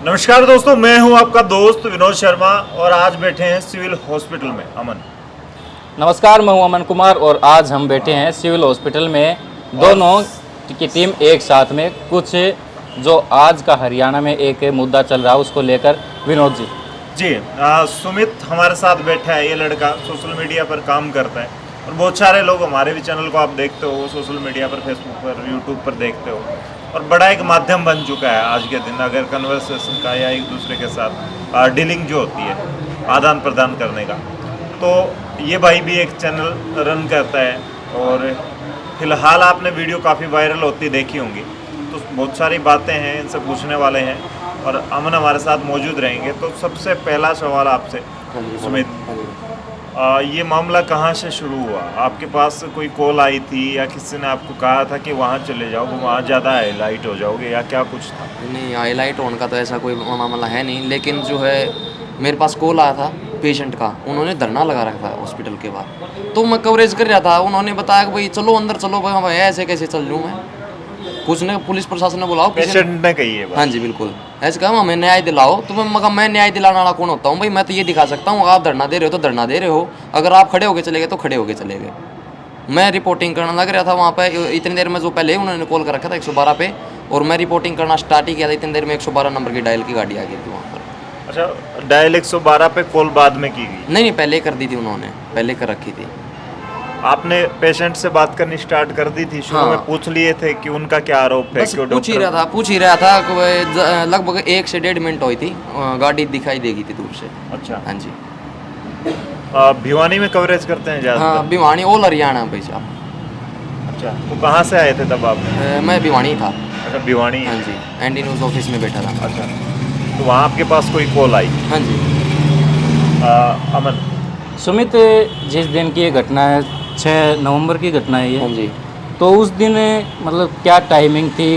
नमस्कार दोस्तों, मैं हूं आपका दोस्त विनोद शर्मा और आज बैठे हैं सिविल हॉस्पिटल में। अमन। नमस्कार, मैं हूं अमन कुमार और आज हम बैठे हैं सिविल हॉस्पिटल में। दोनों की टीम एक साथ में कुछ जो आज का हरियाणा में एक मुद्दा चल रहा है उसको लेकर। विनोद जी सुमित हमारे साथ बैठा है। ये लड़का सोशल मीडिया पर काम करता है और बहुत सारे लोग हमारे भी चैनल को आप देखते हो, सोशल मीडिया पर, फेसबुक पर, यूट्यूब पर देखते हो और बड़ा एक माध्यम बन चुका है आज के दिन अगर कन्वर्सेशन का या एक दूसरे के साथ डीलिंग जो होती है, आदान प्रदान करने का। तो ये भाई भी एक चैनल रन करता है और फिलहाल आपने वीडियो काफ़ी वायरल होती देखी होंगी, तो बहुत सारी बातें हैं, इनसे पूछने वाले हैं और अमन हमारे साथ मौजूद रहेंगे। तो सबसे पहला सवाल आपसे सुमित, ये मामला कहाँ से शुरू हुआ? आपके पास कोई कॉल आई थी या किसी ने आपको कहा था कि वहाँ चले जाओ, वहाँ ज़्यादा हाईलाइट हो जाओगे या क्या कुछ था? नहीं, हाईलाइट होने का तो ऐसा कोई मामला है नहीं, लेकिन जो है मेरे पास कॉल आया था पेशेंट का। उन्होंने धरना लगा रखा था हॉस्पिटल के बाहर, तो मैं कवरेज कर रहा था। उन्होंने बताया कि भाई चलो अंदर चलो। भाई ऐसे कैसे चल लूँ मैं? कुछ ने पुलिस प्रशासन ने बुलाओ, पेशेंट ने कही है बात। हाँ जी बिल्कुल, ऐसे कहा हमें न्याय दिलाओ। तो मैं न्याय दिलाने वाला कौन होता हूँ भाई? मैं तो ये दिखा सकता हूँ, आप धरना दे रहे हो तो धरना दे रहे हो, अगर आप खड़े होके चले गए तो खड़े होके चले गए। मैं रिपोर्टिंग करने लग रहा था वहाँ पे। इतनी देर में जो पहले उन्होंने कॉल कर रखा था 112 पे, और मैं रिपोर्टिंग करना स्टार्ट ही किया था। इतनी देर में 112 नंबर की डायल की गाड़ी आ गई थी वहाँ पर। अच्छा, डायल 112 पे कॉल बाद में की गई? नहीं, पहले कर दी थी उन्होंने, पहले कर रखी थी। आपने पेशेंट से बात करनी स्टार्ट कर दी थी? शुरू में पूछ लिए थे कि उनका क्या आरोप है? बस पूछ ही रहा था कि लगभग 1 से 1.5 मिनट हुई थी, गाड़ी दिखाई देगी थी दूर से। अच्छा, हाँ जी। भिवानी में कवरेज करते हैं ज़्यादा? हाँ, भिवानी ऑल हरियाणा भाई साहब। अच्छा, तो कहाँ से आए थे तब आप? मैं भिवानी था। अच्छा, भिवानी। हाँ जी, एनडी न्यूज़ ऑफिस में बैठा था। अच्छा, तो वहाँ आपके पास कोई कॉल आई? हाँ जी। अमन। सुमित, जिस दिन की ये घटना है 6 नवंबर की घटना है ये। हाँ जी। तो उस दिन मतलब क्या टाइमिंग थी,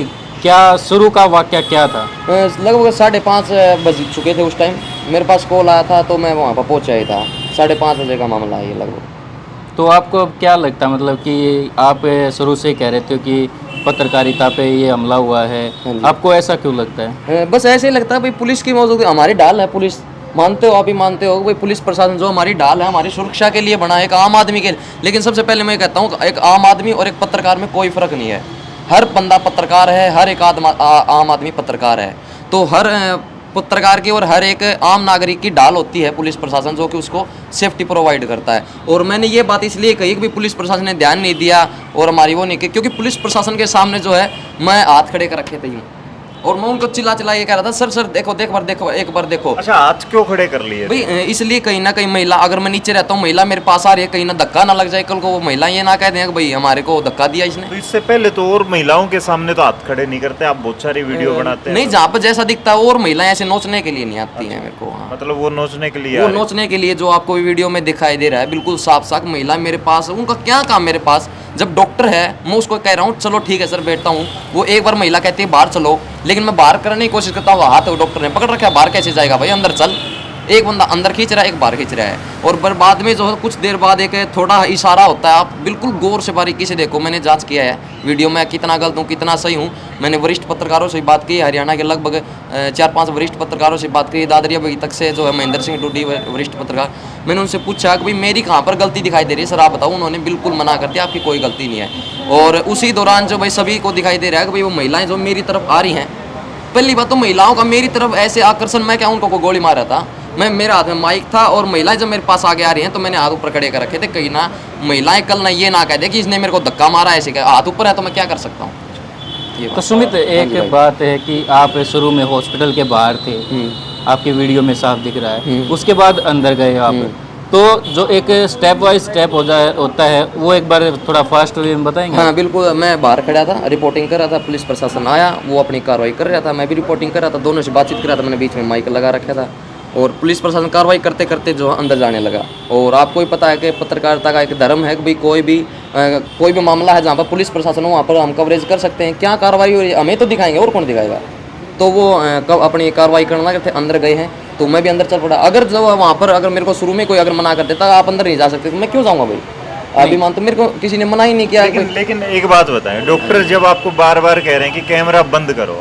क्या शुरू का वाक़या क्या था? लगभग 5:30 बज चुके थे उस टाइम। मेरे पास कॉल आया था तो मैं वहाँ पर पहुँचा ही था। 5:30 बजे का मामला है ये लगभग। तो आपको अब क्या लगता है, मतलब कि आप शुरू से ही कह रहे थे कि पत्रकारिता पे ये हमला हुआ है, आपको ऐसा क्यों लगता है? बस ऐसे ही लगता है भाई, पुलिस की मौजूदगी हमारी ढाल है। पुलिस मानते हो, आप ही मानते हो भाई, पुलिस प्रशासन जो हमारी ढाल है, हमारी सुरक्षा के लिए बना है, एक आम आदमी के लिए। लेकिन सबसे पहले मैं कहता हूँ, एक आम आदमी और एक पत्रकार में कोई फ़र्क नहीं है। हर बंदा पत्रकार है, हर एक आम आदमी पत्रकार है। तो हर पत्रकार की और हर एक आम नागरिक की ढाल होती है पुलिस प्रशासन, जो कि उसको सेफ्टी प्रोवाइड करता है। और मैंने ये बात इसलिए कही कि पुलिस प्रशासन ने ध्यान नहीं दिया और हमारी वो नहीं की, क्योंकि पुलिस प्रशासन के सामने जो है मैं हाथ खड़े कर रखे थे यूँ, और मैं उनको चिल्ला ये कह रहा था, सर देखो एक बार देखो। अच्छा, हाथ क्यों खड़े कर लिए भाई? इसलिए कहीं ना कहीं महिला, अगर मैं नीचे रहता हूँ, महिला मेरे पास आ रही है, कहीं ना धक्का ना लग जाए कल को वो महिला ये ना कह दें कि भाई हमारे को धक्का दिया इसने। तो इससे पहले तो और महिलाओं के सामने तो हाथ खड़े नहीं करते, आप बहुत सारी वीडियो बनाते हैं। नहीं, जहाँ पर जैसा दिखता है, और महिलाएं ऐसे नोचने के लिए नहीं आती हैं मेरे को। हाँ, मतलब वो नोचने के लिए? वो नोचने के लिए जो आपको वीडियो में दिखाई दे रहा है, बिल्कुल साफ साफ महिला मेरे पास। उनका क्या काम मेरे पास? जब डॉक्टर है, मैं उसको कह रहा हूँ चलो ठीक है सर बैठता हूँ, वो एक बार महिला कहती है बाहर चलो, लेकिन मैं बाहर करने की कोशिश करता हूँ, हाथ डॉक्टर ने पकड़ रखा है, बाहर कैसे जाएगा भाई? अंदर चल। एक बंदा अंदर खींच रहा है, एक बाहर खींच रहा है। और बाद में जो है कुछ देर बाद एक थोड़ा इशारा होता है। आप बिल्कुल गौर से बारीकी से देखो, मैंने जांच किया है वीडियो में, कितना गलत हूँ कितना सही हूँ। मैंने वरिष्ठ पत्रकारों से बात की, हरियाणा के लगभग 4-5 वरिष्ठ पत्रकारों से बात की, दादरिया बगी तक से जो है महेंद्र सिंह डूडी वरिष्ठ पत्रकार। मैंने उनसे पूछा कि भाई मेरी कहाँ पर गलती दिखाई दे रही है सर, आप बताओ। उन्होंने बिल्कुल मना कर दिया, आपकी कोई गलती नहीं है। और उसी दौरान जो भाई सभी को दिखाई दे रहा है कि भाई वो महिलाएं जो मेरी तरफ आ रही हैं, पहली बात तो महिलाओं का मेरी तरफ ऐसे आकर्षण, मैं क्या उनको गोली मार रहा था? मैं, मेरे हाथ में माइक था और महिलाएं जब मेरे पास आगे आ रही हैं तो मैंने हाथ ऊपर खड़े कर रखे थे, कहीं ना महिलाएं कल ना ये ना कह दे कि इसने मेरे को धक्का मारा, ऐसे क्या हाथ ऊपर है तो मैं क्या कर सकता हूँ? तो सुमित, एक बात है कि आप शुरू में हॉस्पिटल के बाहर थे, आपकी वीडियो में साफ दिख रहा है, उसके बाद अंदर गए आप, तो जो एक स्टेप वाइज स्टेप होता है वो एक बार थोड़ा फास्ट वे में बताएंगे? हाँ बिल्कुल, मैं बाहर खड़ा था, रिपोर्टिंग कर रहा था, पुलिस प्रशासन आया, वो अपनी कार्रवाई कर रहा था, मैं भी रिपोर्टिंग कर रहा था, दोनों से बातचीत कर रहा था। मैंने बीच में माइक लगा रखा था और पुलिस प्रशासन कार्रवाई करते करते जो अंदर जाने लगा। और आपको ही पता है कि पत्रकारिता का एक धर्म है कि भाई कोई भी मामला है जहाँ पर पुलिस प्रशासन हो वहाँ पर हम कवरेज कर सकते हैं। क्या कार्रवाई हो रही है हमें तो दिखाएंगे, और कौन दिखाएगा? तो वो अपनी कार्रवाई करने लगे थे, अंदर गए हैं, तो मैं भी अंदर चल पड़ा। अगर जो वहाँ पर अगर मेरे को शुरू में कोई अगर मना कर देता आप अंदर नहीं जा सकते, तो मैं क्यों जाऊँगा भाई? आप भी मानते, मेरे को किसी ने मना ही नहीं किया। लेकिन एक बात बताएं, डॉक्टर जब आपको बार बार कह रहे हैं कि कैमरा बंद करो,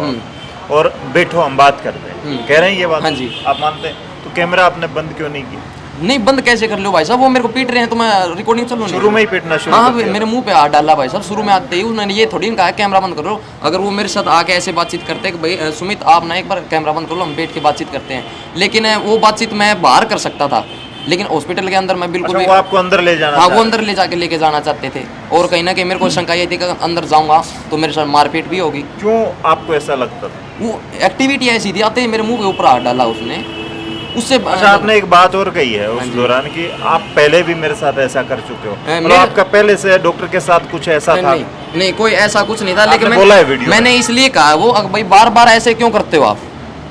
और बैठो हम बात करते हैं, कह रहे हैं ये बात? हाँ जी। आप मानते हैं? तो कैमरा आपने बंद क्यों नहीं किया? नहीं बंद कैसे कर लो भाई साहब, वो मेरे को पीट रहे हैं तो मैं रिकॉर्डिंग चलो शुरू में ही पीटना शुरू हाँ कर दिया? मेरे मुंह पे हाथ डाला भाई साहब शुरू में आते ही उन्होंने, ये थोड़ी ना कहा कैमरा बंद करो। अगर वो मेरे साथ आके ऐसे बातचीत करते कि भाई सुमित आप ना एक बार कैमरा बंद कर लो, हम बैठ के बातचीत करते हैं, लेकिन वो बातचीत मैं बाहर कर सकता था, लेकिन हॉस्पिटल के अंदर मैं बिल्कुल अच्छा, वो आपको अंदर ले जाना हाँ वो चाहते अंदर ले जाके लेके जाना चाहते थे, और कहीं ना कहीं मेरे को शंका ये थी कि अगर अंदर जाऊंगा तो मेरे साथ मारपीट भी होगी। हैं। क्यों आपको ऐसा लगता था? वो एक्टिविटी ऐसी थी, आते ही मेरे मुंह के ऊपर हाथ डाला उसने, उससे अच्छा, आपने एक बात और कही है उस दौरान कि आप पहले भी मेरे साथ ऐसा कर चुके हो, मतलब मेरे- आपका पहले से डॉक्टर के साथ कुछ ऐसा था? नहीं नहीं कोई ऐसा कुछ नहीं था, आपने लेकिन बोला है वीडियो मैंने इसलिए कहा वो भाई बार बार ऐसे क्यों करते हो आप,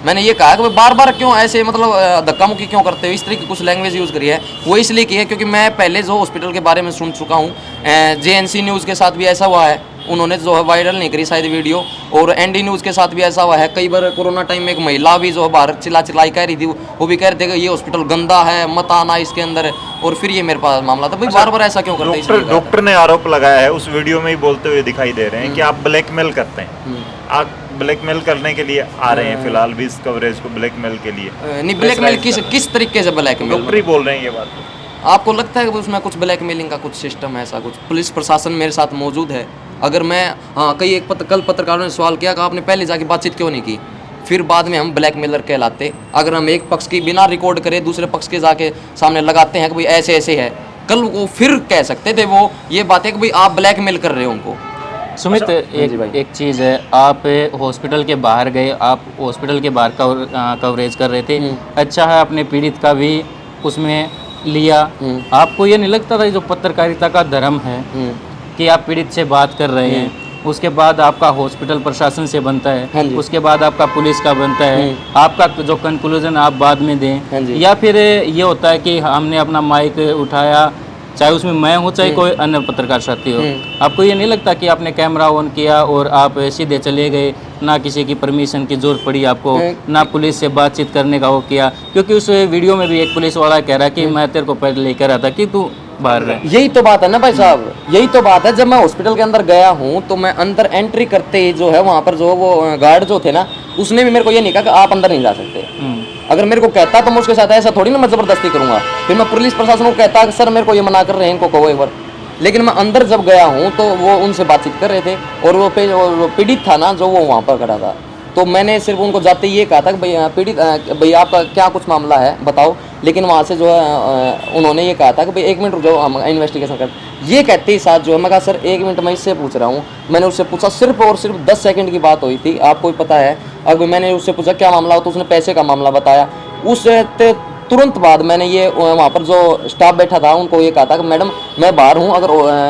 मैंने ये कहा कि भाई बार बार क्यों ऐसे मतलब धक्का मुक्की क्यों करते हो, इस तरह की कुछ लैंग्वेज यूज़ करी है। वो इसलिए की है क्योंकि मैं पहले जो हॉस्पिटल के बारे में सुन चुका हूँ, JNC न्यूज़ के साथ भी ऐसा हुआ है, उन्होंने जो है वायरल नहीं करी शायद वीडियो, और ND न्यूज़ के साथ भी ऐसा हुआ है। कई बार कोरोना टाइम में एक महिला भी जो है बाहर चिल्लाई कह रही थी, वो भी कह रहे थे कि ये हॉस्पिटल गंदा है, मत आना इसके अंदर, और फिर ये मेरे पास मामला था भाई बार बार ऐसा क्यों करते हैं, इसलिए कहा था। डॉक्टर ने आरोप लगाया है, उस वीडियो में ही बोलते हुए दिखाई दे रहे हैं कि आप ब्लैकमेल करते हैं। आप ब्लैकमेल करने के लिए आ रहे हैं फिलहाल भी इस कवरेज को ब्लैकमेल के लिए? नहीं ब्लैकमेल किस तरीके से ब्लैकमेल, डॉक्टर ही बोल रहे हैं ये बात। आपको लगता है कि उसमें कुछ ब्लैकमेलिंग का कुछ सिस्टम है, ऐसा कुछ पुलिस प्रशासन मेरे साथ मौजूद है? अगर मैं कई कल पत्रकारों ने सवाल किया कि आपने पहले जाके बातचीत क्यों नहीं की, फिर बाद में हम ब्लैकमेलर कहलाते। अगर हम एक पक्ष की बिना रिकॉर्ड करे दूसरे पक्ष के जाके सामने लगाते हैं कि भाई ऐसे ऐसे है, कल वो फिर कह सकते थे वो ये बात है कि भाई आप ब्लैकमेल कर रहे हो उनको। सुमित, एक चीज़ है, आप हॉस्पिटल के बाहर गए, आप हॉस्पिटल के बाहर कवरेज कर रहे थे, अच्छा है आपने पीड़ित का भी उसमें लिया। आपको ये नहीं लगता था जो पत्रकारिता का धर्म है कि आप पीड़ित से बात कर रहे हैं, उसके बाद आपका हॉस्पिटल प्रशासन से बनता हाँ है, जी। उसके बाद आपका पुलिस का बनता है, आपका जो कंक्लूजन आप बाद में हाँ दें, जी। या फिर ये होता है कि हमने अपना माइक उठाया, चाहे उसमें मैं हूँ चाहे कोई अन्य पत्रकार साथी हो, आपको ये नहीं लगता कि आपने कैमरा ऑन किया और आप सीधे चले गए, ना किसी की परमिशन की जरूरत पड़ी आपको, ना पुलिस से बातचीत करने का वो किया? क्योंकि उस वीडियो में भी एक पुलिस वाला कह रहा है कि मैं तेरे को पहले लेकर आया था कि तू बाहर रहे। यही तो बात है ना भाई साहब, यही तो बात है। जब मैं हॉस्पिटल के अंदर गया हूँ तो मैं अंदर एंट्री करते ही जो है वहाँ पर जो वो गार्ड जो थे ना, उसने भी मेरे को ये नहीं कहा कि आप अंदर नहीं जा सकते। अगर मेरे को कहता तो मैं उसके साथ ऐसा थोड़ी ना मैं जबरदस्ती करूंगा, फिर मैं पुलिस प्रशासन को कहता कि सर मेरे को ये मना कर रहे हैं, इनको कहो एक बार। लेकिन मैं अंदर जब गया हूँ तो वो उनसे बातचीत कर रहे थे, और वो पीड़ित था ना जो वो वहाँ पर खड़ा था, तो मैंने सिर्फ उनको जाते ये कहा था कि भाई पीड़ित भाई आपका क्या कुछ मामला है बताओ। लेकिन वहाँ से जो है उन्होंने ये कहा था कि भाई 1 मिनट रुक जाओ, हम इन्वेस्टिगेशन कर। ये कहते ही साथ जो है मैं कहा सर 1 मिनट मैं इससे पूछ रहा हूँ। मैंने उससे पूछा, सिर्फ और सिर्फ 10 सेकंड की बात हुई थी, आपको ही पता है। अब मैंने उससे पूछा क्या मामला हो, तो उसने पैसे का मामला बताया। उस तुरंत बाद मैंने ये वहाँ पर जो स्टाफ बैठा था उनको ये कहा था कि मैडम मैं बाहर हूँ, अगर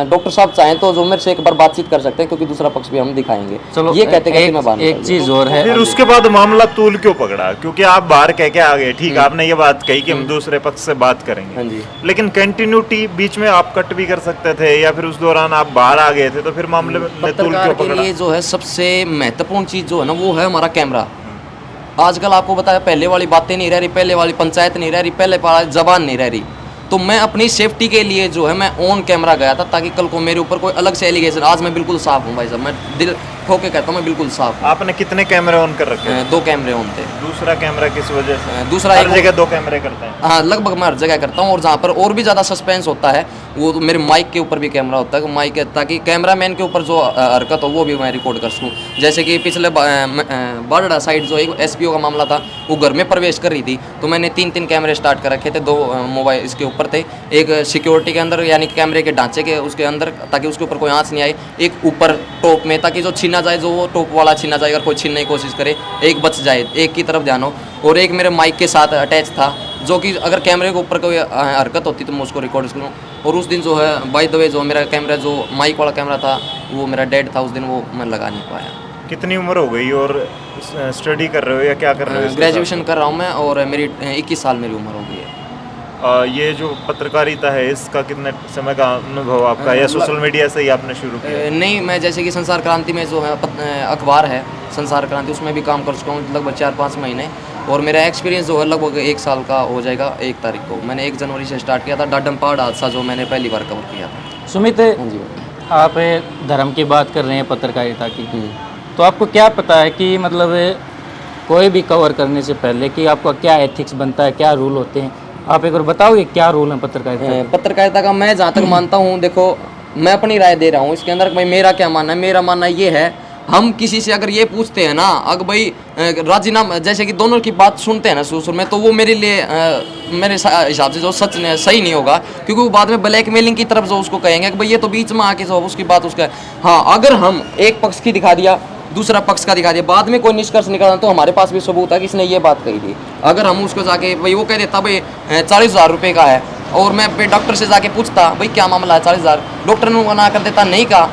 डॉक्टर साहब चाहें तो जो मेरे से एक बार बातचीत कर सकते हैं, क्योंकि दूसरा पक्ष भी हम दिखाएंगे। चलो, ये कहते कहते मैं बाहर एक चीज़ और है, फिर उसके बाद मामला तूल क्यों पकड़ा? क्योंकि आप बाहर कह के आ गए, ठीक, आपने ये बात कही कि हम दूसरे पक्ष से बात हाँ करेंगे, जी। लेकिन कंटिन्यूटी बीच में आप कट भी कर सकते थे, या फिर उस दौरान आप बाहर आ गए थे, तो फिर मामले में तूल पत्रकार क्यों के पकड़ा? लिए जो है सबसे महत्वपूर्ण चीज़ जो है ना वो है हमारा कैमरा। आजकल आपको बताया पहले वाली बातें नहीं रह रही, पहले वाली पंचायत नहीं रह रही, पहले वाली जबान नहीं रह रही। तो मैं अपनी सेफ्टी के लिए जो है मैं ऑन कैमरा गया था, ताकि कल को मेरे ऊपर कोई अलग से एलिगेशन। आज मैं बिल्कुल साफ हूँ भाई साहब, मैं दिल ठोके कहता हूँ मैं बिल्कुल साफ हूँ। आपने कितने कैमरे ऑन कर रखे हैं? 2 कैमरे ऑन थे। दूसरा कैमरा किस वजह से? दूसरा हर एक जगह 2 कैमरे करते हैं? हाँ लगभग मैं हर जगह करता हूँ, और जहाँ पर और भी ज़्यादा सस्पेंस होता है वो तो मेरे माइक के ऊपर भी कैमरा होता है, माइक ताकि कैमरामैन के ऊपर जो हरकत हो वो भी मैं रिकॉर्ड कर सकूँ। जैसे कि पिछले बारडा साइड जो एक SPO का मामला था, वो घर में प्रवेश कर रही थी, तो मैंने 3 कैमरे स्टार्ट कर रखे थे। 2 मोबाइल इसके ऊपर थे, एक सिक्योरिटी के अंदर यानी कि कैमरे के ढांचे के उसके अंदर, ताकि उसके ऊपर कोई आँच नहीं आए, एक ऊपर टॉप में ताकि जो छीना जाए, जो वो टॉप वाला छीना जाए, अगर कोई छीनने की कोशिश करे एक बच जाए, एक की तरफ ध्यान हो। और एक मेरे माइक के साथ अटैच था, जो कि अगर कैमरे के ऊपर कोई हरकत होती तो मैं उसको रिकॉर्ड करूँ। और उस दिन जो है बाय द वे जो मेरा कैमरा जो माइक वाला कैमरा था वो मेरा डेड था उस दिन, वो मैं लगा नहीं पाया। कितनी उम्र हो गई और स्टडी कर रहे हो या क्या कर रहे हो इसके ग्रेजुएशन कर रहा हूँ मैं, और मेरी 21 साल मेरी उम्र हो गई है। ये जो पत्रकारिता है इसका कितने समय का अनुभव आपका, या सोशल मीडिया से ही आपने शुरू किया? नहीं, मैं जैसे कि संसार क्रांति में जो है अखबार है संसार क्रांति, उसमें भी काम कर चुका हूँ लगभग 4-5 महीने। और मेरा एक्सपीरियंस जो है लगभग 1 साल का हो जाएगा 1 तारीख को। मैंने 1 जनवरी से स्टार्ट किया था, डाडम पहाड़ हादसा जो मैंने पहली बार कवर किया था। सुमित, हाँ जी। आप धर्म की बात कर रहे हैं पत्रकारिता की, तो आपको क्या पता है कि मतलब कोई भी कवर करने से पहले कि आपका क्या एथिक्स बनता है, क्या रूल होते हैं, आप एक बार बताओगे क्या रूल है पत्रकारिता के? पत्रकारिता का मैं जहाँ तक मानता हूँ, देखो मैं अपनी राय दे रहा हूँ इसके अंदर, भाई मेरा क्या मानना है। मेरा मानना ये है, हम किसी से अगर ये पूछते हैं ना, अगर भाई राजीनामा, जैसे कि दोनों की बात सुनते हैं ना शुरू में, तो वो मेरे लिए मेरे हिसाब से जो सच सही नहीं होगा, क्योंकि वो बाद में ब्लैकमेलिंग की तरफ जो उसको कहेंगे कि भाई ये तो बीच में आके जो उसकी बात उसका। हाँ, अगर हम एक पक्ष की दिखा दिया, दूसरा पक्ष का दिखा दिया, बाद में कोई निष्कर्ष निकालना, तो हमारे पास भी सबूत है कि इसने ये बात कही थी। अगर हम उसको जाके भाई वो कह देता भाई 40,000 रुपये का है, और मैं डॉक्टर से जाके पूछता भाई क्या मामला है 40,000, डॉक्टर ने मना कर देता नहीं कहा,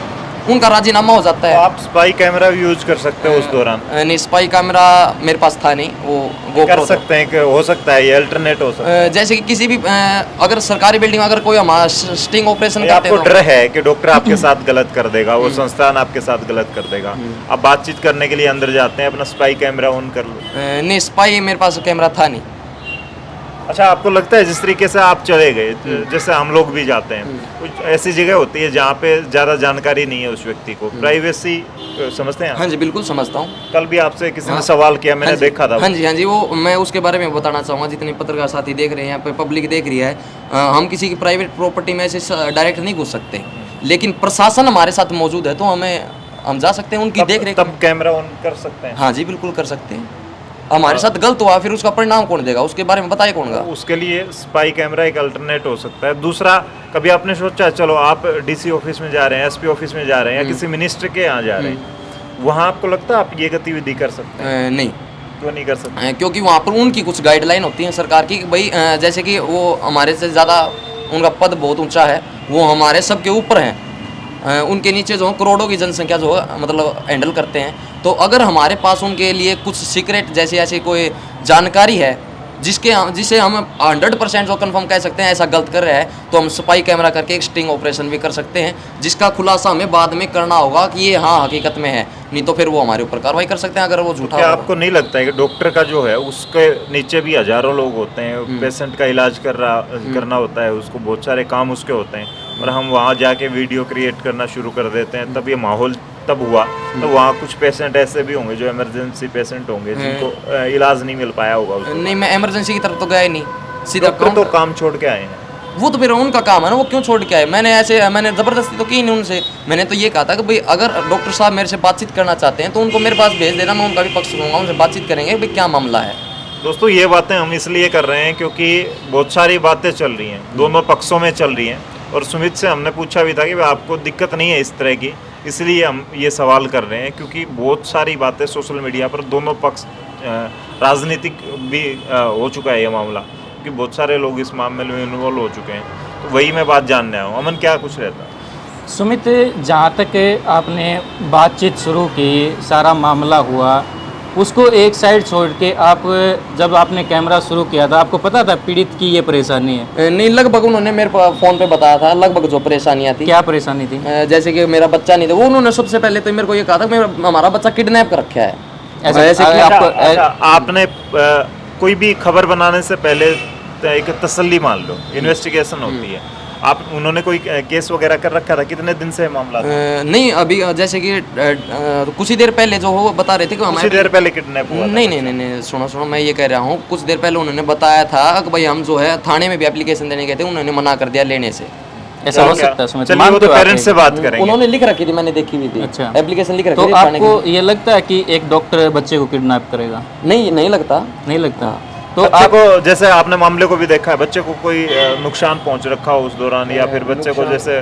उनका राजीनामा हो जाता है। तो आप स्पाई कैमरा भी यूज कर सकते हो उस दौरान? नहीं, स्पाई कैमरा मेरे पास था नहीं, वो कर सकते हैं कि हो सकता है ये अल्टरनेट हो सकता है। जैसे कि किसी भी अगर सरकारी बिल्डिंग में अगर कोई हमारा स्टिंग ऑपरेशन करते आपको हैं, डर है कि डॉक्टर आपके साथ गलत कर देगा, वो संस्थान आपके साथ गलत कर देगा, आप बातचीत करने के लिए अंदर जाते हैं, अपना स्पाई कैमरा ऑन कर लो। नहीं, स्पाई मेरे पास कैमरा था नहीं। अच्छा, आपको लगता है जिस तरीके से आप चले गए, जैसे हम लोग भी जाते हैं, कुछ ऐसी जगह होती है जहाँ पे ज़्यादा जानकारी नहीं है उस व्यक्ति को, प्राइवेसी समझते हैं? हाँ जी, बिल्कुल समझता हूँ। कल भी आपसे किसी ने सवाल किया, मैंने देखा था। हाँ जी, हाँ जी, वो मैं उसके बारे में बताना चाहूँगा। जितने पत्रकार साथी देख रहे हैं, यहाँ पे पब्लिक देख रही है, हम किसी की प्राइवेट प्रॉपर्टी में ऐसे डायरेक्ट नहीं घुस सकते, लेकिन प्रशासन हमारे साथ मौजूद है तो हम जा सकते हैं उनकी देख रेख। तब कैमरा ऑन कर सकते हैं? हाँ जी, बिल्कुल कर सकते हैं। हमारे साथ गलत हुआ, फिर उसका परिणाम कौन देगा, उसके बारे में बताए कौन गा? उसके लिए स्पाई कैमरा एक अल्टरनेट हो सकता है। दूसरा, कभी आपने सोचा चलो आप डीसी ऑफिस में जा रहे हैं, एसपी ऑफिस में जा रहे हैं, या किसी मिनिस्टर के यहाँ जा रहे हैं, वहाँ आपको लगता है आप ये गतिविधि कर सकते हैं? नहीं, क्यों नहीं कर सकते? क्योंकि वहाँ पर उनकी कुछ गाइडलाइन होती है सरकार की, भाई जैसे कि वो हमारे से ज़्यादा, उनका पद बहुत ऊंचा है, वो हमारे सबके ऊपर हैं, उनके नीचे जो करोड़ों की जनसंख्या जो है मतलब हैंडल करते हैं। तो अगर हमारे पास उनके लिए कुछ सीक्रेट जैसे ऐसी कोई जानकारी है जिसे हम 100% जो कंफर्म कह सकते हैं ऐसा गलत कर रहा है, तो हम स्पाई कैमरा करके एक स्टिंग ऑपरेशन भी कर सकते हैं, जिसका खुलासा हमें बाद में करना होगा कि ये हाँ हकीकत में है, नहीं तो फिर वो हमारे ऊपर कार्रवाई कर सकते हैं अगर वो झूठा। क्या आपको नहीं लगता है कि डॉक्टर का जो है उसके नीचे भी हजारों लोग होते हैं, पेशेंट का इलाज करना होता है, उसको बहुत सारे काम उसके होते हैं, और हम वहाँ जाके वीडियो क्रिएट करना शुरू कर देते हैं, तब ये माहौल तब हुआ, तो वहाँ कुछ पेशेंट ऐसे भी होंगे जो इमरजेंसी पेशेंट होंगे जिनको इलाज नहीं मिल पाया होगा उसको। नहीं, मैं इमरजेंसी की तरफ तो गया ही नहीं, सीधा डॉक्टर तो काम छोड़ के आए हैं। वो तो फिर उनका काम है ना, वो क्यों छोड़ के आए? मैंने ज़बरदस्ती तो की नहीं उनसे। मैंने तो ये कहा था कि भाई अगर डॉक्टर साहब मेरे से बातचीत करना चाहते हैं तो उनको मेरे पास भेज देना, मैं उनका भी पक्ष सुनूंगा, उनसे बातचीत करेंगे भाई क्या मामला है। दोस्तों, ये बातें हम इसलिए कर रहे हैं क्योंकि बहुत सारी बातें चल रही हैं, दोनों पक्षों में चल रही हैं, और सुमित से हमने पूछा भी था कि आपको दिक्कत नहीं है इस तरह की, इसलिए हम ये सवाल कर रहे हैं क्योंकि बहुत सारी बातें सोशल मीडिया पर दोनों पक्ष, राजनीतिक भी हो चुका है ये मामला, क्योंकि बहुत सारे लोग इस मामले में इन्वॉल्व हो चुके हैं, तो वही मैं बात जानने आया हूँ। अमन, क्या कुछ रहता? सुमित, जहाँ तक आपने बातचीत शुरू की, सारा मामला हुआ, उसको एक साइड छोड़ के आप जब आपने कैमरा शुरू किया था, आपको पता था पीड़ित की ये परेशानी है? नहीं, लगभग उन्होंने मेरे फ़ोन पे बताया था लगभग जो परेशानियाँ थी। क्या परेशानी थी? जैसे कि मेरा बच्चा नहीं था, वो उन्होंने सबसे पहले तो मेरे को ये कहा था कि हमारा बच्चा किडनैप कर रखा है। ऐसे आपने कोई भी खबर बनाने से पहले एक तसल्ली मान लो, इन्वेस्टिगेशन होती है, आप उन्होंने कोई केस वगैरह कर रखा था? कितने दिन से मामला था? नहीं, अभी जैसे कि कुछ ही देर पहले जो हो बता रहे थे कि कुछ देर पहले किडनैप हुआ? नहीं, सुनो, मैं ये कह रहा हूँ, कुछ देर पहले उन्होंने बताया था कि भाई हम जो है थाने में भी एप्लीकेशन देने गए थे, उन्होंने मना कर दिया लेने से। ऐसा हो सकता है? चलिए, वो तो पेरेंट्स से बात करेंगे। उन्होंने लिख रखी थी, मैंने देखी हुई थी। अच्छा, एप्लीकेशन लिख रखी तो थी। आपको ये लगता है कि एक डॉक्टर बच्चे को किडनैप करेगा? नहीं लगता। नहीं लगता। तो बच्चे को, जैसे आपने मामले को भी देखा है, बच्चे को कोई नुकसान पहुंच रखा हो उस दौरान, या फिर बच्चे को जैसे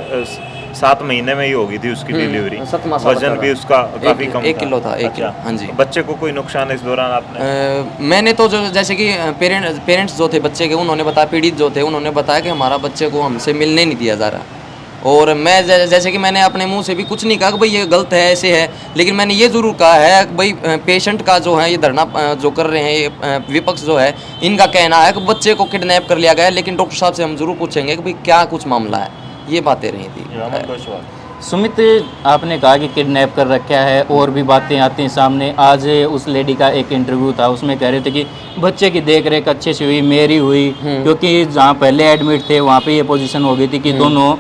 7 महीने में ही हो गई थी उसकी डिलीवरी, वजन भी उसका काफी कम था, 1 किलो था। 1 किलो। हाँ जी। बच्चे को कोई नुकसान इस दौरान आपने? मैंने तो जो जैसे कि पेरेंट्स जो थे बच्चे के, उन्होंने बताया, पीड़ित जो थे उन्होंने बताया कि हमारा बच्चे को हमसे मिलने नहीं दिया जा रहा, और मैं जैसे कि मैंने अपने मुंह से भी कुछ नहीं कहा कि भाई ये गलत है, ऐसे है, लेकिन मैंने ये ज़रूर कहा है कि भाई पेशेंट का जो है ये धरना जो कर रहे हैं, ये विपक्ष जो है, इनका कहना है कि बच्चे को किडनैप कर लिया गया है, लेकिन डॉक्टर साहब से हम ज़रूर पूछेंगे कि भाई क्या कुछ मामला है। ये बातें रही थी। सुमित, आपने कहा कि किडनैप कर रखा है, और भी बातें आती हैं सामने। आज उस लेडी का एक इंटरव्यू था, उसमें कह रहे थे कि बच्चे की देख रेख अच्छे से हुई, मेरी हुई, क्योंकि जहाँ पहले एडमिट थे वहाँ पे ये पोजीशन हो गई थी कि दोनों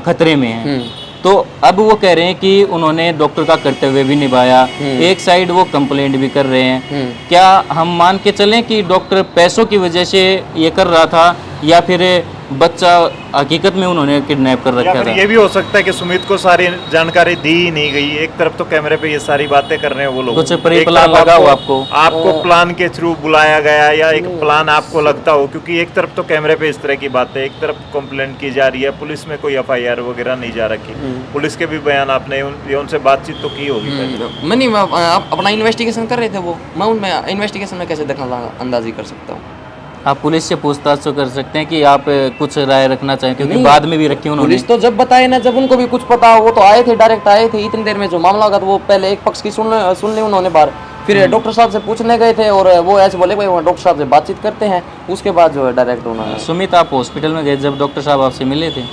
खतरे में हैं। तो अब वो कह रहे हैं कि उन्होंने डॉक्टर का कर्तव्य भी निभाया, एक साइड वो कंप्लेंट भी कर रहे हैं। क्या हम मान के चलें कि डॉक्टर पैसों की वजह से ये कर रहा था, या फिर बच्चा हकीकत में उन्होंने किडनैप कर या रखा फिर था? ये भी हो सकता है कि सुमित को सारी जानकारी दी ही नहीं गई। एक तरफ तो कैमरे पे ये सारी बातें कर रहे हैं वो लोग, कुछ एक प्री-प्लान तरफ लगा हो आपको? आपको प्लान के थ्रू बुलाया गया, या एक प्लान आपको लगता हो, क्योंकि एक तरफ तो कैमरे पे इस तरह की बातें, एक तरफ कंप्लेंट की जा रही है, पुलिस में कोई FIR वगैरह नहीं जा रखी, पुलिस के भी बयान आपने उनसे बातचीत तो की होगी पहले। मैं नहीं, आप अपना इन्वेस्टिगेशन कर रहे थे वो, मैं उनमें इन्वेस्टिगेशन में कैसे दखल अंदाजी कर सकता हूँ? आप पुलिस से पूछताछ तो कर सकते हैं कि आप कुछ राय रखना चाहें, क्योंकि नहीं, बाद में भी रखी उन्होंने। पुलिस तो जब बताए ना, जब उनको भी कुछ पता, वो तो आए थे, डायरेक्ट आए थे, इतनी देर में जो मामला होगा तो वो पहले एक पक्ष की सुन ली उन्होंने बार, फिर डॉक्टर साहब से पूछने गए थे और वो ऐसे बोले भाई वहाँ डॉक्टर साहब से बातचीत करते हैं, उसके बाद जो है डायरेक्ट उन्होंने। सुमित, आप हॉस्पिटल में गए जब डॉक्टर साहब आपसे मिले थे?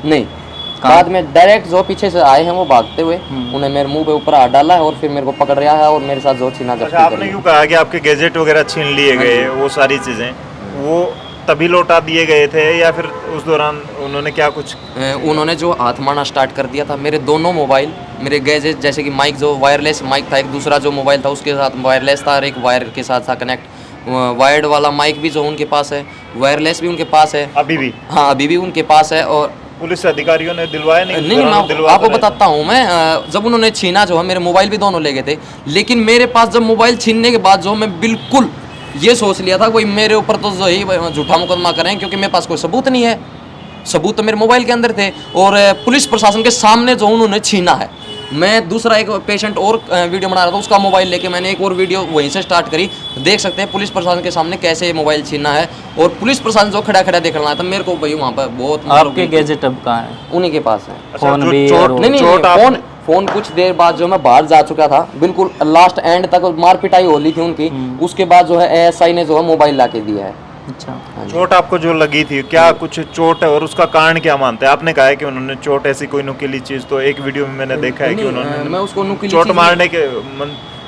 नहीं, बाद में डायरेक्ट जो पीछे से आए हैं वो भागते हुए, उन्हें मेरे मुंह पे ऊपर हाथ डाला है और फिर मेरे को पकड़ रहा है और मेरे साथ जो छीना अच्छा, झपटी कर आपने रही यूँ कहा कि आपके गैजेट वगैरह छीन लिए गए, वो सारी चीजें वो तभी लौटा दिए गए थे, या फिर उस दौरान उन्होंने क्या कुछ? उन्होंने जो हाथ मारना स्टार्ट कर दिया था, मेरे दोनों मोबाइल, मेरे गैजेट, जैसे कि माइक, जो वायरलेस माइक था, एक दूसरा जो मोबाइल था उसके साथ वायरलेस था और एक वायर के साथ था कनेक्ट, वायर्ड वाला माइक भी जो उनके पास है, वायरलेस भी उनके पास है अभी भी? हाँ, अभी भी उनके पास है। और पुलिस अधिकारियों ने दिलवाया नहीं? नहीं, मैं आपको बताता हूँ, मैं जब उन्होंने छीना जो है, मेरे मोबाइल भी दोनों ले गए थे, लेकिन मेरे पास जब मोबाइल छीनने के बाद जो मैं बिल्कुल ये सोच लिया था भाई मेरे ऊपर तो जो ही झूठा मुकदमा करें, क्योंकि मेरे पास कोई सबूत नहीं है, सबूत तो मेरे मोबाइल के अंदर थे और पुलिस प्रशासन के सामने जो उन्होंने छीना है। मैं दूसरा एक पेशेंट और वीडियो बना रहा था, उसका मोबाइल लेके मैंने एक और वीडियो वहीं से स्टार्ट करी। देख सकते हैं पुलिस प्रशासन के सामने कैसे मोबाइल छीना है, और पुलिस प्रशासन जो खड़ा खड़ा देख रहा था मेरे को भाई वहाँ पर बहुत। आपके गैजेट अब कहाँ हैं? उन्हीं के पास है। अच्छा, फोन जो भी चोट- और- नहीं, फोन कुछ देर बाद जो मैं बाहर जा चुका था, बिल्कुल लास्ट एंड तक मार पिटाई हो ली थी उनकी, उसके बाद जो है ASI ने जो है मोबाइल ला के दिया है। अच्छा, चोट आपको जो लगी थी, क्या कुछ चोट है और उसका कारण क्या मानते हैं? आपने कहा है कि उन्होंने चोट ऐसी कोई नुकीली चीज, तो एक वीडियो में मैंने देखा है कि नहीं, उन्होंने मैं उसको नुकीली चोट चीज़ मारने के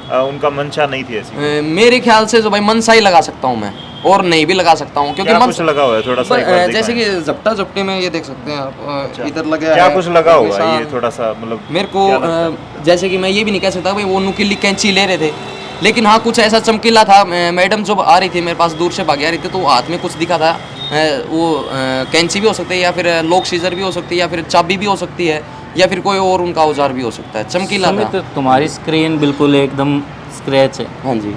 उनका मंशा नहीं थी ऐसी। मेरे ख्याल से जो भाई मनसा ही लगा सकता हूँ मैं, और नहीं भी लगा सकता हूँ, क्योंकि क्या कुछ लगा हुआ है? थोड़ा सा एक बार जैसे दिखाएं। कि झपटा झपटे में ये देख सकते हैं आप, इधर लगा क्या है, कुछ लगा हुआ है? निशान। ये थोड़ा सा मतलब मेरे को क्या लगता है? जैसे कि मैं ये भी नहीं कह सकता भाई वो नुकीली कैंची ले रहे थे, लेकिन हाँ कुछ ऐसा चमकीला था। मैडम जब आ रही थी मेरे पास, दूर से भागी आ रही थी, तो हाथ में कुछ दिखा था, वो कैंची भी हो सकती है, या फिर लॉक सीजर भी हो सकती है, या फिर चाबी भी हो सकती है, या फिर कोई और उनका औजार भी हो सकता है। चमकीला था। सुमित, तुम्हारी स्क्रीन बिल्कुल एकदम स्क्रैच है। हाँ जी,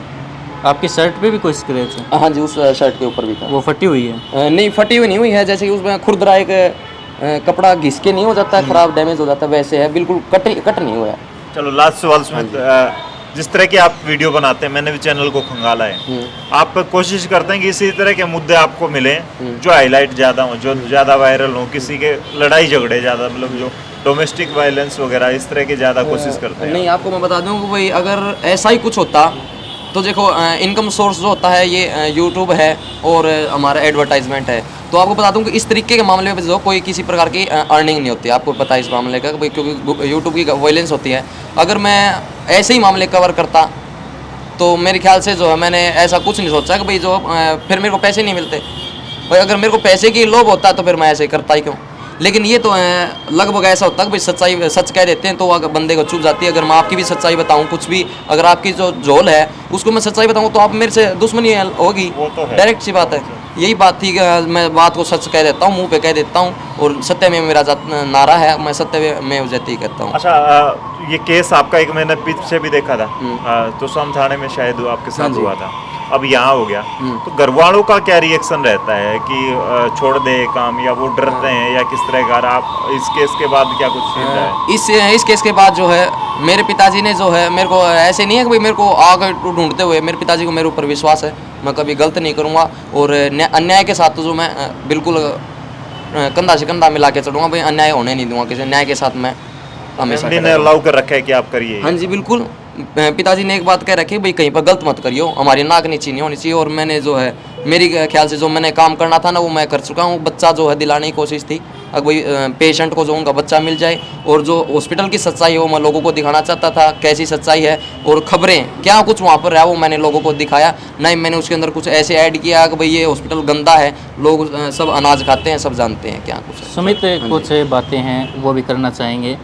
आपकी शर्ट पे भी कोई स्क्रैच है? हाँ जी, उस शर्ट के ऊपर भी था। वो फटी हुई है? नहीं, फटी हुई नहीं हुई है, जैसे कि उसमें खुरदरा एक कपड़ा घिस के नहीं हो जाता है, खराब डैमेज हो जाता है, वैसे है, बिल्कुल कट नहीं हुआ है। चलो लास्ट सवाल सुमित, जिस तरह की आप वीडियो बनाते हैं, मैंने भी चैनल को खंगाला है, आप कोशिश करते हैं कि इसी तरह के मुद्दे आपको मिले जो हाईलाइट ज़्यादा हो, जो ज़्यादा वायरल हो, किसी के लड़ाई झगड़े ज़्यादा, मतलब जो डोमेस्टिक वायलेंस वगैरह, इस तरह की ज़्यादा कोशिश करते हैं? नहीं, आपको मैं बता दूं कि भाई अगर ऐसा ही कुछ होता तो देखो, इनकम सोर्स जो होता है ये यूट्यूब है और हमारा एडवर्टाइजमेंट है, तो आपको बता दूं कि इस तरीके के मामले में जो कोई किसी प्रकार की अर्निंग नहीं होती, आपको पता है इस मामले का, भाई क्योंकि यूट्यूब की वायलेंस होती है। अगर मैं ऐसे ही मामले कवर करता तो मेरे ख्याल से जो है मैंने ऐसा कुछ नहीं सोचा कि भाई जो फिर मेरे को पैसे नहीं मिलते। भाई अगर मेरे को पैसे की लोभ होता तो फिर मैं ऐसे करता ही क्यों। लेकिन ये तो लगभग ऐसा होता है कि भाई सच कह देते हैं तो अगर बंदे को चुभ जाती है। अगर मैं आपकी भी सच्चाई बताऊं, कुछ भी अगर आपकी जो झोल है उसको मैं सच्चाई बताऊं तो आप मेरे से दुश्मनी होगी, वो तो है। डायरेक्ट सी बात है। यही बात थी कि मैं बात को सच कह देता हूँ, मुंह पे कह देता हूँ, और सत्य में मेरा नारा है, मैं सत्य में जयती कहता हूँ। अच्छा, ये केस आपका एक मैंने पीछे भी देखा था, तो सोम थाने में शायद आपके हाँ साथ जी। हुआ था, अब यहाँ हो गया, तो घर वालों का क्या रिएक्शन रहता है कि छोड़ दे काम, या वो डरते हैं, या किस तरह का? आप इस केस के बाद क्या कुछ सीख रहा है? इस केस के बाद जो है मेरे पिताजी ने जो है मेरे को, ऐसे नहीं है कि भाई मेरे को आग ढूंढते हुए, मेरे पिताजी को मेरे ऊपर विश्वास है, मैं कभी गलत नहीं करूँगा, और अन्याय के साथ तो जो मैं बिल्कुल कंधा से कंधा मिला के चलूँगा, भाई अन्याय होने नहीं दूंगा, किसी न्याय के साथ मैं हमेशा फैमिली ने खड़ा रहूँगा। अलाउ कर रखा है कि आप करिए? हाँ जी, बिल्कुल। पिताजी ने एक बात कह रखी है, भाई कहीं पर गलत मत करियो, हमारी नाक नीची नहीं होनी चाहिए, और मैंने जो है मेरी ख्याल से जो मैंने काम करना था ना वो मैं कर चुका हूँ। बच्चा जो है दिलाने की कोशिश थी, अगर भाई पेशेंट को जो उनका बच्चा मिल जाए, और जो हॉस्पिटल की सच्चाई है वो मैं लोगों को दिखाना चाहता था, कैसी सच्चाई है और खबरें क्या कुछ वहाँ पर है वो मैंने लोगों को दिखाया। नहीं मैंने उसके अंदर कुछ ऐसे ऐड किया कि भाई ये हॉस्पिटल गंदा है, लोग सब अनाज खाते हैं, सब जानते हैं क्या कुछ है। सुमित, कुछ बातें हैं वो भी करना चाहेंगे।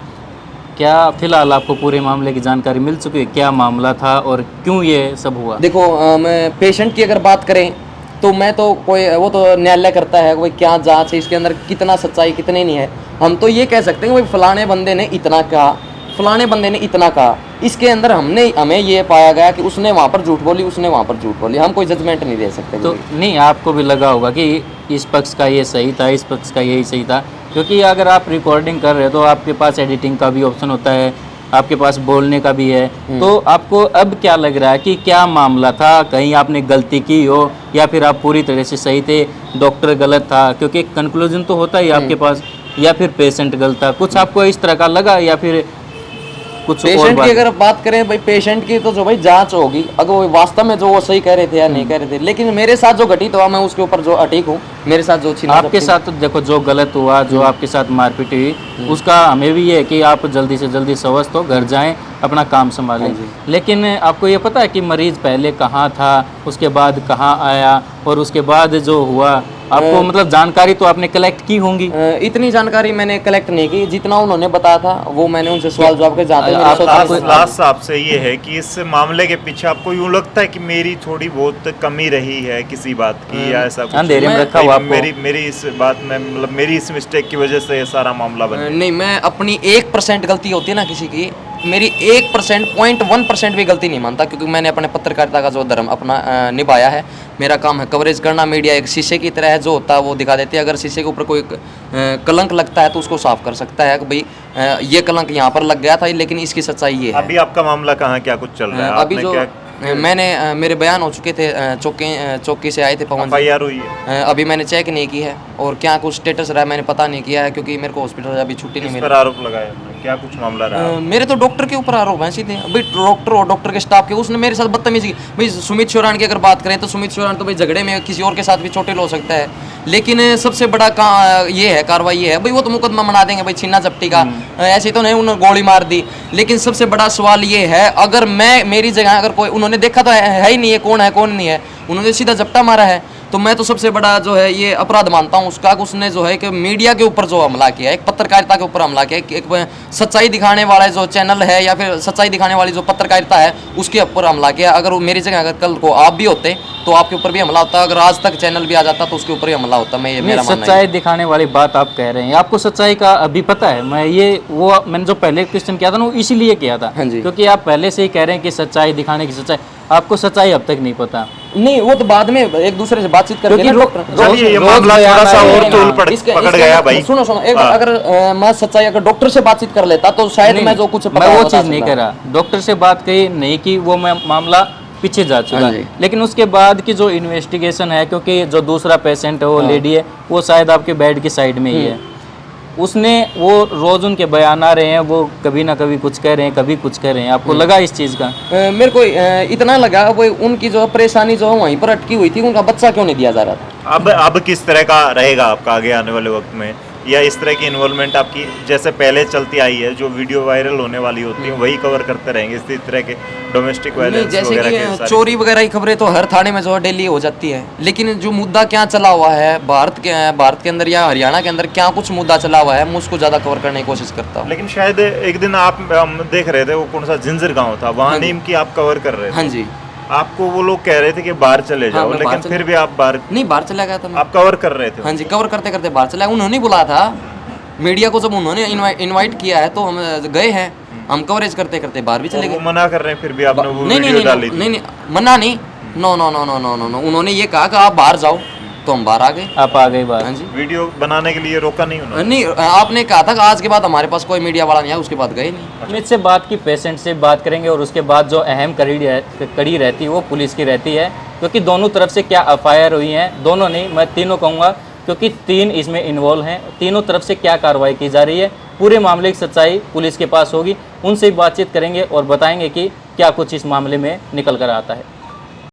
क्या फिलहाल आपको पूरे मामले की जानकारी मिल चुकी है? क्या मामला था और क्यों ये सब हुआ? देखो मैं पेशेंट की अगर बात करें तो मैं तो कोई वो तो न्यायालय करता है कोई क्या जांच है इसके अंदर, कितना सच्चाई कितने नहीं है। हम तो ये कह सकते हैं कि भाई फलाने बंदे ने इतना कहा, फलाने बंदे ने इतना कहा, इसके अंदर हमें ये पाया गया कि उसने वहाँ पर झूठ बोली, उसने वहाँ पर झूठ बोली। हम कोई जजमेंट नहीं दे सकते। तो नहीं, आपको भी लगा होगा कि इस पक्ष का ये सही था, इस पक्ष का यही सही था, क्योंकि अगर आप रिकॉर्डिंग कर रहे हो तो आपके पास एडिटिंग का भी ऑप्शन होता है, आपके पास बोलने का भी है। तो आपको अब क्या लग रहा है कि क्या मामला था? कहीं आपने गलती की हो या फिर आप पूरी तरह से सही थे, डॉक्टर गलत था? क्योंकि कंक्लूजन तो होता ही आपके पास, या फिर पेशेंट गलत था? कुछ आपको इस तरह का लगा या फिर कुछ और पेशेंट बात? की अगर बात करें भाई, पेशेंट की तो जो भाई जांच होगी अगर वो वास्तव में जो वो सही कह रहे थे या नहीं कह रहे थे। लेकिन मेरे साथ जो घटित हुआ मैं उसके ऊपर जो अटीक हूँ। मेरे साथ जो छीना आपके साथ तो देखो जो गलत हुआ, जो आपके साथ मारपीट हुई, उसका हमें भी ये है कि आप जल्दी से जल्दी स्वस्थ हो, घर जाएं, अपना काम संभालें। लेकिन आपको ये पता है कि मरीज पहले कहाँ था, उसके बाद कहाँ आया, और उसके बाद जो हुआ आपको मतलब जानकारी तो आपने कलेक्ट की होंगी? इतनी जानकारी मैंने कलेक्ट नहीं की, जितना उन्होंने बताया था वो मैंने उनसे सवाल जवाब के जाते लास्ट आपसे ये है कि इस मामले के पीछे आपको यूं लगता है कि मेरी थोड़ी बहुत कमी रही है किसी बात की, या ऐसा कुछ? अंधेरे में रखा हुआ आपको? मेरी इस बात में मतलब मेरी इस मिस्टेक की वजह से ये सारा मामला बना? नहीं, मैं अपनी 1% गलती होती है ना किसी की, मेरी 1% 0.1% भी गलती नहीं मानता, क्योंकि मैंने अपने पत्रकारिता का जो धर्म अपना निभाया है। मेरा काम है कवरेज करना। मीडिया एक शीशे की तरह है, जो होता है वो दिखा देती है। अगर शीशे के ऊपर कोई कलंक लगता है तो उसको साफ कर सकता है कि भाई ये कलंक यहाँ पर लग गया था, लेकिन इसकी सच्चाई ये है। अभी आपका मामला कहाँ, क्या कुछ चल रहा है? अभी जो मैंने मेरे बयान हो चुके थे, चौकी से आए थे पवन जी। FIR हुई है? अभी मैंने चेक नहीं की है, और क्या कुछ स्टेटस रहा है मैंने पता नहीं किया है, क्योंकि मेरे को हॉस्पिटल अभी छुट्टी नहीं किस मिली। पर आरोप लगाया आपने? क्या कुछ मामला रहा? मेरे तो डॉक्टर के ऊपर आरोप है सीधे। अभी डॉक्टर और डॉक्टर के स्टाफ के, उसने मेरे साथ बदतमीजी की। भाई सुमित शोरान की अगर बात करें तो सुमित शोरान तो भाई झगड़े में किसी और के साथ भी चोटिल हो सकता है, लेकिन सबसे बड़ा ये है कार्रवाई ये है भाई, वो तो मुकदमा बना देंगे भाई छीना झपटी का, ऐसे तो नहीं उन्होंने गोली मार दी। लेकिन सबसे बड़ा सवाल ये है, अगर मैं मेरी जगह अगर कोई, उन्होंने देखा तो है ही नहीं है कौन है कौन नहीं है, उन्होंने सीधा झपटा मारा है, तो मैं तो सबसे बड़ा जो है ये अपराध मानता हूँ उसका, उसने जो है कि मीडिया के ऊपर जो हमला किया, एक पत्रकारिता के ऊपर हमला किया, एक सच्चाई दिखाने वाला जो चैनल है या फिर सच्चाई दिखाने वाली जो पत्रकारिता है उसके ऊपर हमला किया। अगर वो मेरी जगह अगर कल को आप भी होते तो आपके ऊपर भी हमला होता, अगर आज तक चैनल भी आ जाता तो उसके ऊपर ही हमला होता। मैं ये मेरा मानना है। सच्चाई दिखाने वाली बात आप कह रहे हैं, आपको सच्चाई का अभी पता है? मैंने जो पहले क्वेश्चन किया था ना वो इसीलिए किया था, हाँ जी। क्योंकि आप पहले से ही कह रहे हैं कि सच्चाई दिखाने की सच्चाई, आपको सच्चाई अब तक नहीं पता। नहीं, वो तो बाद में एक दूसरे से बातचीत करके क्योंकि चलिए ये मामला थोड़ा सा और तूल पकड़ गया भाई। सुनो एक अगर मैं सच्चाई अगर डॉक्टर से बातचीत कर लेता तो शायद मैं जो कुछ मैं वो चीज़ नहीं कर रहा, डॉक्टर से बात कही नहीं की, वो मामला पीछे जा चुका है। लेकिन उसके बाद की जो इन्वेस्टिगेशन है, क्योंकि जो दूसरा पेशेंट है वो लेडी है, वो शायद आपके बेड की साइड में ही है, उसने वो रोज उनके बयान आ रहे हैं, वो कभी ना कभी कुछ कह रहे हैं, कभी कुछ कह रहे हैं। आपको लगा इस चीज़ का? मेरे को इतना लगा वो उनकी जो परेशानी जो वहीं पर अटकी हुई थी, उनका बच्चा क्यों नहीं दिया जा रहा था। अब किस तरह का रहेगा आपका आगे आने वाले वक्त में, या इस तरह की इन्वॉल्वमेंट आपकी जैसे पहले चलती आई है, जो वीडियो वायरल होने वाली होती है वही कवर करते रहेंगे, इस तरह के डोमेस्टिक वायलेंस जैसे वगैरह कि के चोरी वगैरह की खबरें तो हर थाने में जो है डेली हो जाती है, लेकिन जो मुद्दा क्या चला हुआ है भारत के अंदर या हरियाणा के अंदर क्या कुछ मुद्दा चला हुआ है, मैं उसको ज़्यादा कवर करने की कोशिश करता हूँ। लेकिन शायद एक दिन आप हम देख रहे थे, वो कौन सा जिंजर गाँव था, वहाँ नीम की आप कवर कर रहे थे। हाँ जी, आपको वो लोग कह रहे थे कि बाहर चले जाओ, मैं लेकिन बाहर फिर भी आप बाहर नहीं, बाहर चला गया था मैं। आप कवर कर रहे थे। हाँ जी, कवर करते करते बाहर चला। उन्होंने बुलाया था मीडिया को, जब उन्होंने इनवाइट किया है तो हम गए हैं, हम कवरेज करते करते बाहर भी चले गए। वो मना कर रहे हैं, फिर भी आपने वो नहीं वीडियो डाली थी। नहीं, मना नहीं, no no no no no no no, उन्होंने ये कहा कि आप बाहर जाओ, तो हम बाहर आ गए। आप आ गए बाहर? हाँ जी। वीडियो बनाने के लिए रोका नहीं उन्होंने? नहीं, आपने कहा था कि आज के बाद हमारे पास कोई मीडिया वाला नहीं है, उसके बाद गए नहीं। अमित से बात की, पेशेंट से बात करेंगे, और उसके बाद जो अहम कड़ी रहती है वो पुलिस की रहती है, क्योंकि दोनों तरफ से क्या FIR हुई हैं, दोनों नहीं, मैं तीनों कहूँगा, क्योंकि 3 इसमें इन्वॉल्व हैं, तीनों तरफ से क्या कार्रवाई की जा रही है, पूरे मामले की सच्चाई पुलिस के पास होगी, उनसे बातचीत करेंगे और बताएंगे कि क्या कुछ इस मामले में निकल कर आता है।